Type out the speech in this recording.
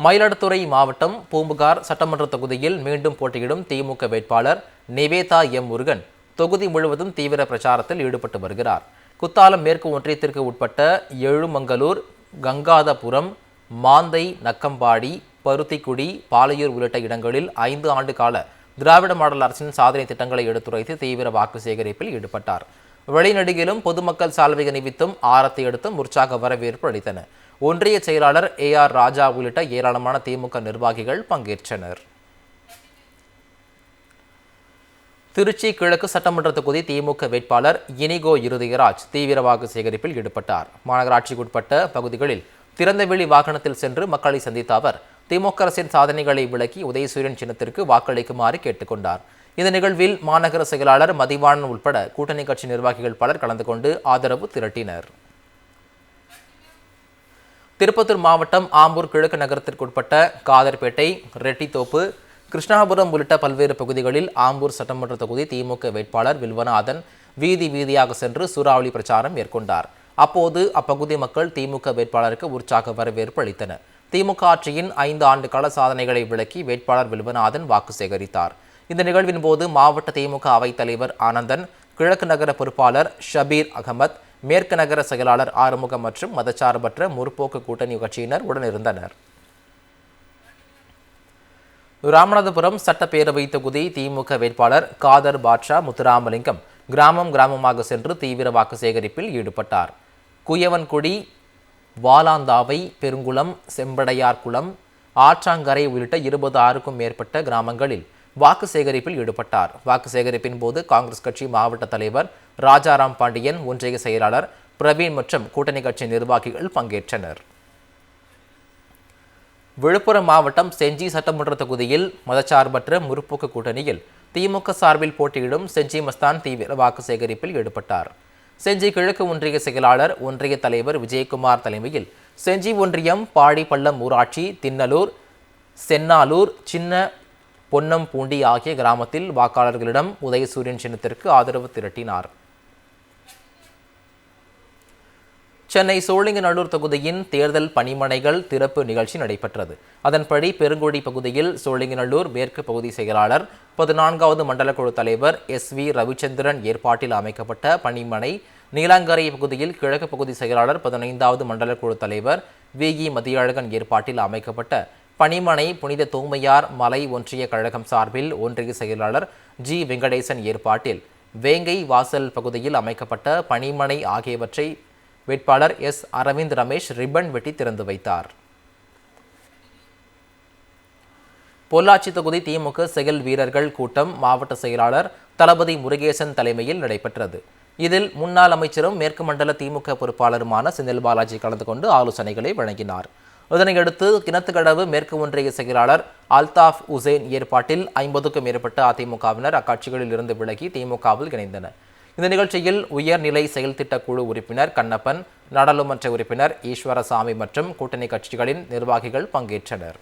மயிலாடுதுறை மாவட்டம் பூம்புகார் சட்டமன்ற தொகுதியில் மீண்டும் போட்டியிடும் திமுக வேட்பாளர் நிவேதா எம் முருகன் தொகுதி முழுவதும் தீவிர பிரச்சாரத்தில் ஈடுபட்டு வருகிறார். குத்தாலம் மேற்கு ஒன்றியத்திற்கு உட்பட்ட எழுமங்கலூர், கங்காதபுரம், மாந்தை, நக்கம்பாடி, பருத்திக்குடி, பாலையூர் உள்ளிட்ட இடங்களில் 5 ஆண்டு கால திராவிட மாடல் அரசின் சாதனை திட்டங்களை எடுத்துரைத்து தீவிர வாக்கு சேகரிப்பில் ஈடுபட்டார். வெளிநடுகிலும் பொதுமக்கள் சால்வை அணிவித்தும் ஆரத்தை எடுத்தும் உற்சாக வரவேற்பு அளித்தன. ஒன்றிய செயலாளர் AR ராஜா உள்ளிட்ட ஏராளமான திமுக நிர்வாகிகள் பங்கேற்றனர். திருச்சி கிழக்கு சட்டமன்ற தொகுதி திமுக வேட்பாளர் இனிகோ இருதயராஜ் தீவிர வாக்கு சேகரிப்பில் ஈடுபட்டார். மாநகராட்சிக்குட்பட்ட பகுதிகளில் திறந்தவெளி வாகனத்தில் சென்று மக்களை சந்தித்த அவர் திமுக அரசின் சாதனைகளை விளக்கி உதயசூரியன் சின்னத்திற்கு வாக்களிக்குமாறு கேட்டுக்கொண்டார். இந்த நிகழ்வில் மாநகர செயலாளர் மதிவாணன் உட்பட கூட்டணி கட்சி நிர்வாகிகள் பலர் கலந்து கொண்டு ஆதரவு திரட்டினர். திருப்பத்தூர் மாவட்டம் ஆம்பூர் கிழக்கு நகரத்திற்குட்பட்ட காதர்பேட்டை, ரெட்டித்தோப்பு, கிருஷ்ணாபுரம் உள்ளிட்ட பல்வேறு பகுதிகளில் ஆம்பூர் சட்டமன்ற தொகுதி திமுக வேட்பாளர் வில்வநாதன் வீதியாக சென்று சூறாவளி பிரச்சாரம் மேற்கொண்டார். அப்போது அப்பகுதி மக்கள் திமுக வேட்பாளருக்கு உற்சாக வரவேற்பு அளித்தனர். திமுக ஆட்சியின் 5 ஆண்டு கால சாதனைகளை விளக்கி வேட்பாளர் வில்வநாதன் வாக்கு சேகரித்தார். இந்த நிகழ்வின் போது மாவட்ட திமுக அவைத் தலைவர் ஆனந்தன், கிழக்கு நகர பொறுப்பாளர் ஷபீர் அகமத், மேற்கு நகர செயலாளர் ஆறுமுகம் மற்றும் மதச்சார்பற்ற முற்போக்கு கூட்டணி கட்சியினர் உடனிருந்தனர். ராமநாதபுரம் சட்டப்பேரவை தொகுதி திமுக வேட்பாளர் காதர் பாட்ஷா முத்துராமலிங்கம் கிராமமாக சென்று தீவிர வாக்கு சேகரிப்பில் ஈடுபட்டார். குயவன்குடி, வாலாந்தாவை, பெருங்குளம், செம்படையார்குளம், ஆற்றாங்கரை உள்ளிட்ட 26க்கும் மேற்பட்ட கிராமங்களில் வாக்கு சேகரிப்பில் ஈடுபட்டார். வாக்கு சேகரிப்பின் போது காங்கிரஸ் கட்சி மாவட்ட தலைவர் ராஜாராம் பாண்டியன், ஒன்றிய செயலாளர் பிரவீன் மற்றும் கூட்டணி கட்சி நிர்வாகிகள் பங்கேற்றனர். விழுப்புரம் மாவட்டம் செஞ்சி சட்டமன்ற தொகுதியில் மதச்சார்பற்ற முற்போக்கு கூட்டணியில் திமுக சார்பில் போட்டியிடும் செஞ்சி மஸ்தான் தீவிர வாக்கு சேகரிப்பில் ஈடுபட்டார். செஞ்சி கிழக்கு ஒன்றிய செயலாளர், ஒன்றிய தலைவர் விஜயகுமார் தலைமையில் செஞ்சி ஒன்றியம் பாடிப்பள்ளம் ஊராட்சி, தின்னலூர், சென்னாலூர், சின்ன பொன்னம்பூண்டி ஆகிய கிராமத்தில் வாக்காளர்களிடம் உதயசூரியன் சின்னத்திற்கு ஆதரவு திரட்டினார். சென்னை சோழிங்கநல்லூர் தொகுதியின் தேர்தல் பணிமனைகள் திறப்பு நிகழ்ச்சி நடைபெற்றது. அதன்படி பெருங்குடி பகுதியில் சோழிங்கநல்லூர் மேற்கு பகுதி செயலாளர், 14வது மண்டல குழு தலைவர் SV ரவிச்சந்திரன் ஏற்பாட்டில் அமைக்கப்பட்ட பணிமனை, நீலாங்கரை பகுதியில் கிழக்கு பகுதி செயலாளர், 15வது மண்டல குழு தலைவர் VE மதியழகன் ஏற்பாட்டில் அமைக்கப்பட்ட பணிமனை, புனித தூமையார் மலை ஒன்றிய கழகம் சார்பில் ஒன்றிய செயலாளர் G வெங்கடேசன் ஏற்பாட்டில் வேங்கை வாசல் பகுதியில் அமைக்கப்பட்ட பணிமனை ஆகியவற்றை வேட்பாளர் S அரவிந்த் ரமேஷ் ரிப்பன் வெட்டி திறந்து வைத்தார். பொள்ளாச்சி தொகுதி திமுக செயல் வீரர்கள் கூட்டம் மாவட்ட செயலாளர் தளபதி முருகேசன் தலைமையில் நடைபெற்றது. இதில் முன்னாள் அமைச்சரும் மேற்கு மண்டல திமுக பொறுப்பாளருமான செந்தில் பாலாஜி கலந்து கொண்டு ஆலோசனைகளை வழங்கினார். இதனையடுத்து கிணத்துக்கடவு மேற்கு ஒன்றிய செயலாளர் அல்தாஃப் உசேன் ஏற்பாட்டில் 50க்கும் மேற்பட்ட அதிமுகவினர் அக்கட்சிகளில் இருந்து விலகி திமுகவில் இணைந்தனர். இந்த நிகழ்ச்சியில் உயர்நிலை செயல்திட்ட குழு உறுப்பினர் கண்ணப்பன், நாடாளுமன்ற உறுப்பினர் ஈஸ்வரசாமி மற்றும் கூட்டணி கட்சிகளின் நிர்வாகிகள் பங்கேற்றனர்.